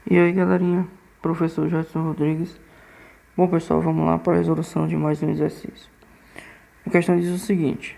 E aí galerinha, professor Gerson Rodrigues. Bom pessoal, vamos lá para a resolução de mais um exercício. A questão diz o seguinte: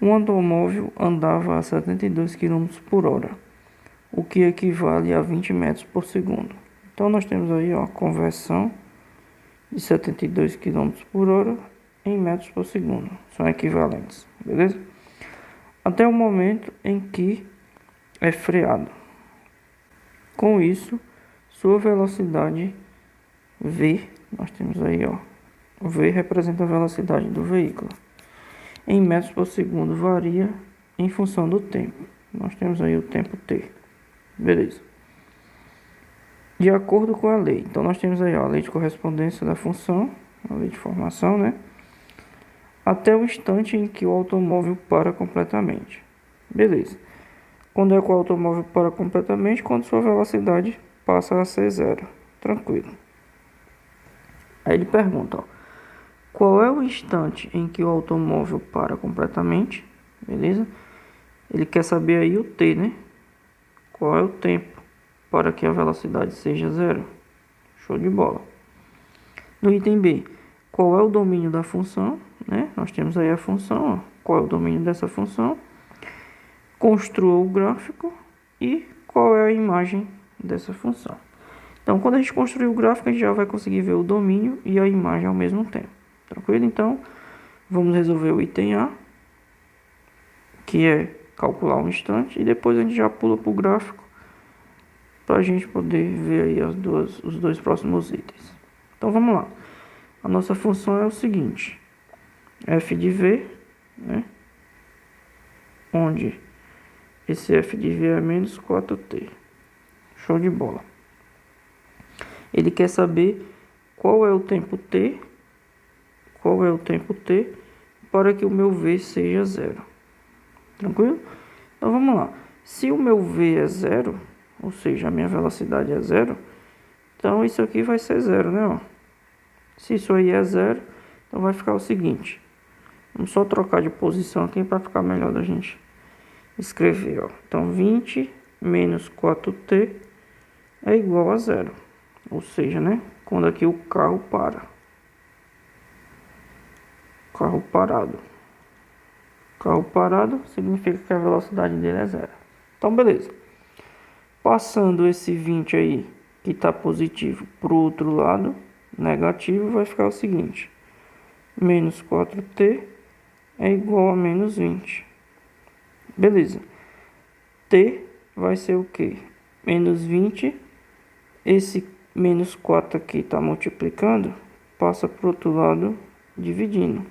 um automóvel andava a 72 km por hora, o que equivale a 20 metros por segundo. Então nós temos aí a conversão de 72 km por hora em metros por segundo, são equivalentes, beleza? Até o momento em que é freado. Com isso, sua velocidade V, nós temos aí, ó, o V representa a velocidade do veículo. Em metros por segundo varia em função do tempo. Nós temos aí o tempo T. Beleza. De acordo com a lei. Então nós temos aí, ó, a lei de correspondência da função, a lei de formação, né? Até o instante em que o automóvel para completamente. Beleza. Quando é que o automóvel para completamente? Quando sua velocidade passa a ser zero. Tranquilo. Aí ele pergunta, ó, qual é o instante em que o automóvel para completamente? Beleza? Ele quer saber aí o T, né? Qual é o tempo para que a velocidade seja zero? Show de bola. No item B, qual é o domínio da função, né? Nós temos aí a função, ó. Qual é o domínio dessa função? Construa o gráfico e qual é a imagem dessa função. Então, quando a gente construir o gráfico, a gente já vai conseguir ver o domínio e a imagem ao mesmo tempo. Tranquilo? Então, vamos resolver o item A, que é calcular um instante, e depois a gente já pula para o gráfico para a gente poder ver aí os dois próximos itens. Então, vamos lá. A nossa função é o seguinte: f de v, né? Onde esse f de v é menos 4t. Show de bola. Ele quer saber qual é o tempo t, para que o meu v seja zero. Tranquilo? Então vamos lá. Se o meu v é zero, ou seja, a minha velocidade é zero, então isso aqui vai ser zero, né? Ó. Se isso aí é zero, então vai ficar o seguinte. Vamos só trocar de posição aqui para ficar melhor da gente escrever, ó. Então 20 menos 4t é igual a zero. Ou seja, né? Quando aqui o carro para. Carro parado. Carro parado significa que a velocidade dele é zero. Então, beleza. Passando esse 20 aí, que está positivo, para o outro lado, negativo, vai ficar o seguinte. Menos 4t é igual a menos 20. Beleza. T vai ser o quê? Menos 20. Esse menos 4 aqui está multiplicando, passa para o outro lado dividindo.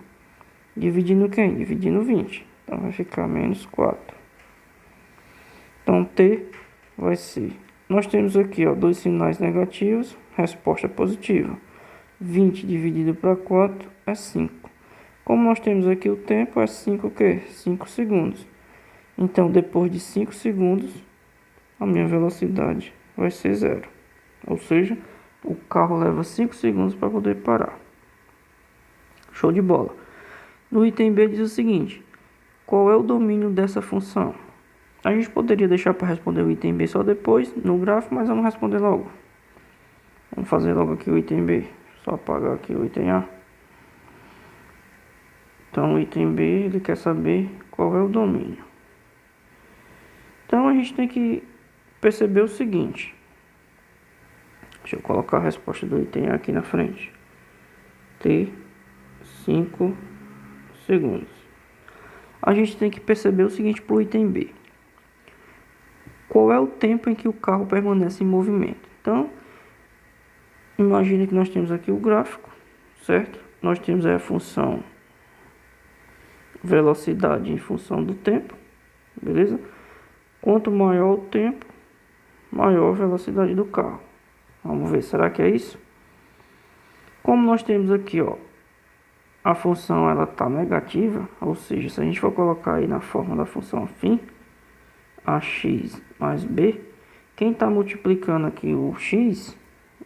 Dividindo quem? Dividindo 20. Então vai ficar menos 4. Então T vai ser... Nós temos aqui, ó, dois sinais negativos, resposta positiva. 20 dividido para 4 é 5. Como nós temos aqui o tempo, é 5 o quê? 5 segundos. Então depois de 5 segundos, a minha velocidade vai ser zero. Ou seja, o carro leva 5 segundos para poder parar. Show de bola. No item B diz o seguinte: qual é o domínio dessa função? A gente poderia deixar para responder o item B só depois, no gráfico, mas vamos responder logo. Vamos fazer logo aqui o item B. Só apagar aqui o item A. Então, o item B, ele quer saber qual é o domínio. Então, a gente tem que perceber o seguinte. Deixa eu colocar a resposta do item A aqui na frente. T, 5 segundos. A gente tem que perceber o seguinte para o item B. Qual é o tempo em que o carro permanece em movimento? Então, imagine que nós temos aqui o gráfico, certo? Nós temos aí a função velocidade em função do tempo, beleza? Quanto maior o tempo, maior a velocidade do carro. Vamos ver, será que é isso? Como nós temos aqui, ó, a função ela está negativa, ou seja, se a gente for colocar aí na forma da função afim, ax mais b, quem está multiplicando aqui o x,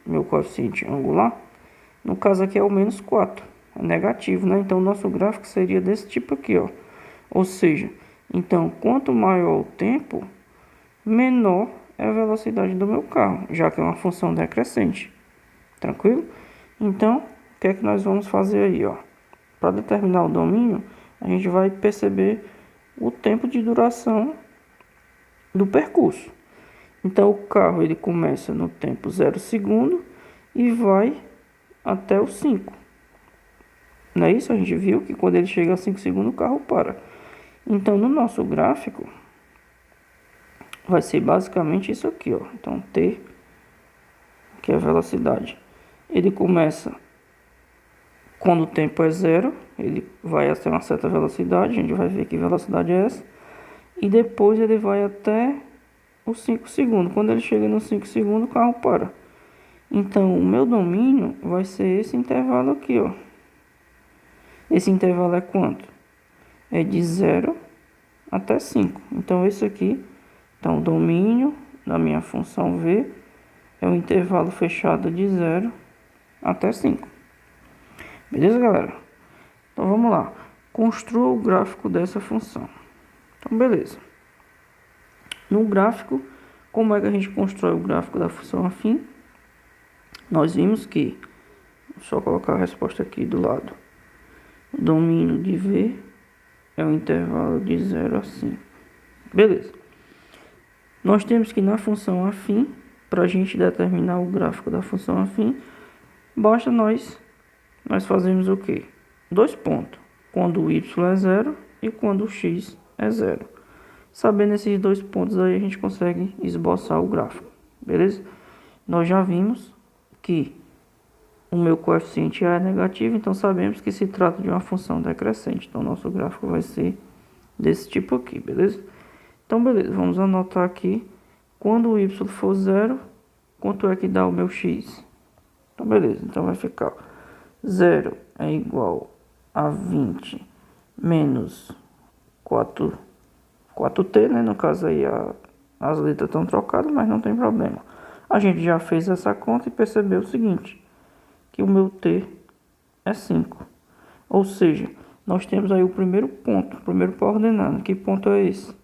meu coeficiente angular, no caso aqui é o menos 4, é negativo, né? Então, o nosso gráfico seria desse tipo aqui, ó. Ou seja, então, quanto maior o tempo, menor é a velocidade do meu carro, já que é uma função decrescente. Tranquilo? Então, o que é que nós vamos fazer aí, ó? Para determinar o domínio, a gente vai perceber o tempo de duração do percurso. Então, o carro ele começa no tempo 0 segundo e vai até os 5. Não é isso? A gente viu que quando ele chega a 5 segundos, o carro para. Então, no nosso gráfico, vai ser basicamente isso aqui, ó. Então, T, que é a velocidade. Ele começa quando o tempo é 0, ele vai até uma certa velocidade, a gente vai ver que velocidade é essa. E depois ele vai até os 5 segundos. Quando ele chega nos 5 segundos, o carro para. Então, o meu domínio vai ser esse intervalo aqui, ó. Esse intervalo é quanto? É de 0 até 5. Então, esse aqui, então, o domínio da minha função V é o intervalo fechado de 0 até 5. Beleza, galera? Então, vamos lá. Construa o gráfico dessa função. Então, beleza. No gráfico, como é que a gente constrói o gráfico da função afim? Nós vimos que, só colocar a resposta aqui do lado, o domínio de V é o intervalo de 0 a 5. Beleza. Nós temos que na função afim, para a gente determinar o gráfico da função afim, basta nós fazermos o quê? 2 pontos, quando o y é 0 e quando o x é 0. Sabendo esses 2 pontos aí, a gente consegue esboçar o gráfico, beleza? Nós já vimos que o meu coeficiente A é negativo, então sabemos que se trata de uma função decrescente. Então, nosso gráfico vai ser desse tipo aqui, beleza? Então, beleza, vamos anotar aqui. Quando o y for 0, quanto é que dá o meu x? Então, beleza, então vai ficar 0 é igual a 20 menos 4t, né? No caso aí as letras estão trocadas, mas não tem problema. A gente já fez essa conta e percebeu o seguinte, que o meu t é 5. Ou seja, nós temos aí o primeiro ponto, o primeiro par ordenado. Que ponto é esse?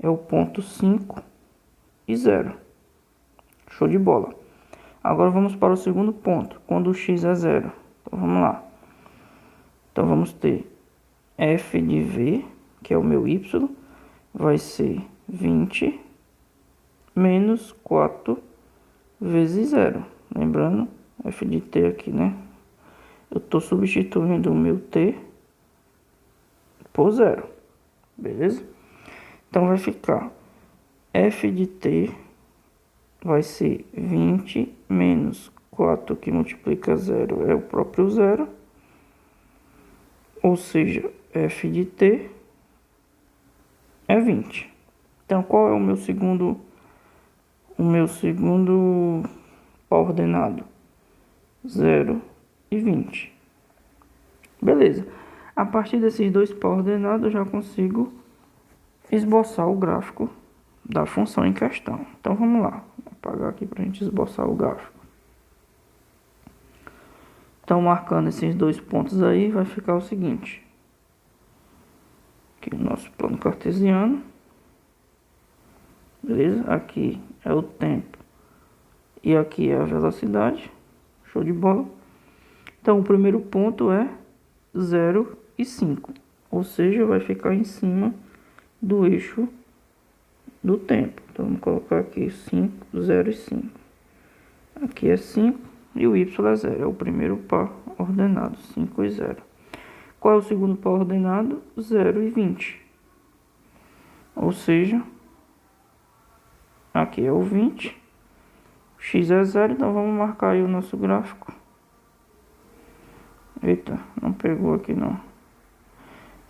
É o ponto 5 e 0. Show de bola. Agora vamos para o segundo ponto, quando o x é 0. Então vamos lá. Então vamos ter f de v, que é o meu y, vai ser 20 menos 4 vezes 0. Lembrando, f de t aqui, né? Eu estou substituindo o meu t por 0. Beleza? Então vai ficar f de t vai ser 20 menos 4 que multiplica 0 é o próprio 0. Ou seja, f de t é 20. Então, qual é o meu segundo par ordenado? 0 e 20. Beleza. A partir desses dois par ordenados, eu já consigo esboçar o gráfico da função em questão. Então, vamos lá. Vou apagar aqui para a gente esboçar o gráfico. Então, marcando esses 2 pontos aí, vai ficar o seguinte. Aqui o nosso plano cartesiano. Beleza? Aqui é o tempo. E aqui é a velocidade. Show de bola. Então, o primeiro ponto é 0 e 5. Ou seja, vai ficar em cima do eixo do tempo. Então, vamos colocar aqui 5, 0 e 5. Aqui é 5. E o y é 0, é o primeiro par ordenado, 5 e 0. Qual é o segundo par ordenado? 0 e 20. Ou seja, aqui é o 20, x é 0, então vamos marcar aí o nosso gráfico. Eita, não pegou aqui não.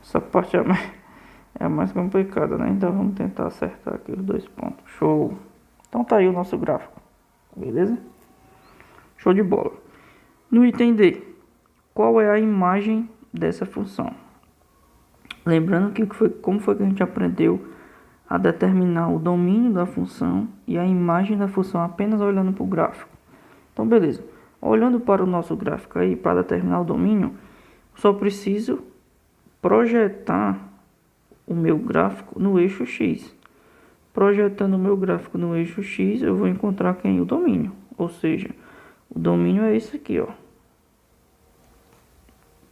Essa parte é a mais complicada, né? Então vamos tentar acertar aqui os 2 pontos. Show! Então tá aí o nosso gráfico, beleza? Show de bola. No item D, qual é a imagem dessa função? Lembrando que como foi que a gente aprendeu a determinar o domínio da função e a imagem da função apenas olhando para o gráfico. Então, beleza. Olhando para o nosso gráfico aí, para determinar o domínio, só preciso projetar o meu gráfico no eixo X. Projetando o meu gráfico no eixo X, eu vou encontrar quem? O domínio. Ou seja, o domínio é esse aqui, ó.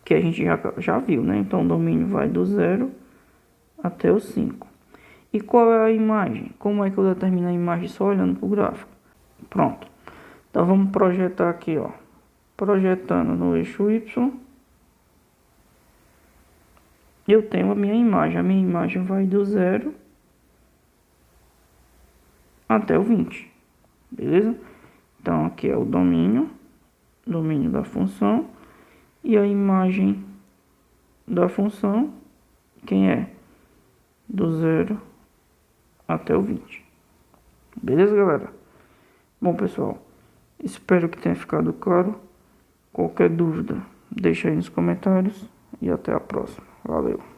Que a gente já viu, né? Então, o domínio vai do 0 até o 5. E qual é a imagem? Como é que eu determino a imagem só olhando para o gráfico? Pronto. Então, vamos projetar aqui, ó. Projetando no eixo Y, eu tenho a minha imagem. A minha imagem vai do 0 até o 20. Beleza? Então, aqui é o domínio da função. E a imagem da função, quem é? Do 0 até o 20. Beleza, galera? Bom, pessoal, espero que tenha ficado claro. Qualquer dúvida, deixa aí nos comentários. E até a próxima. Valeu!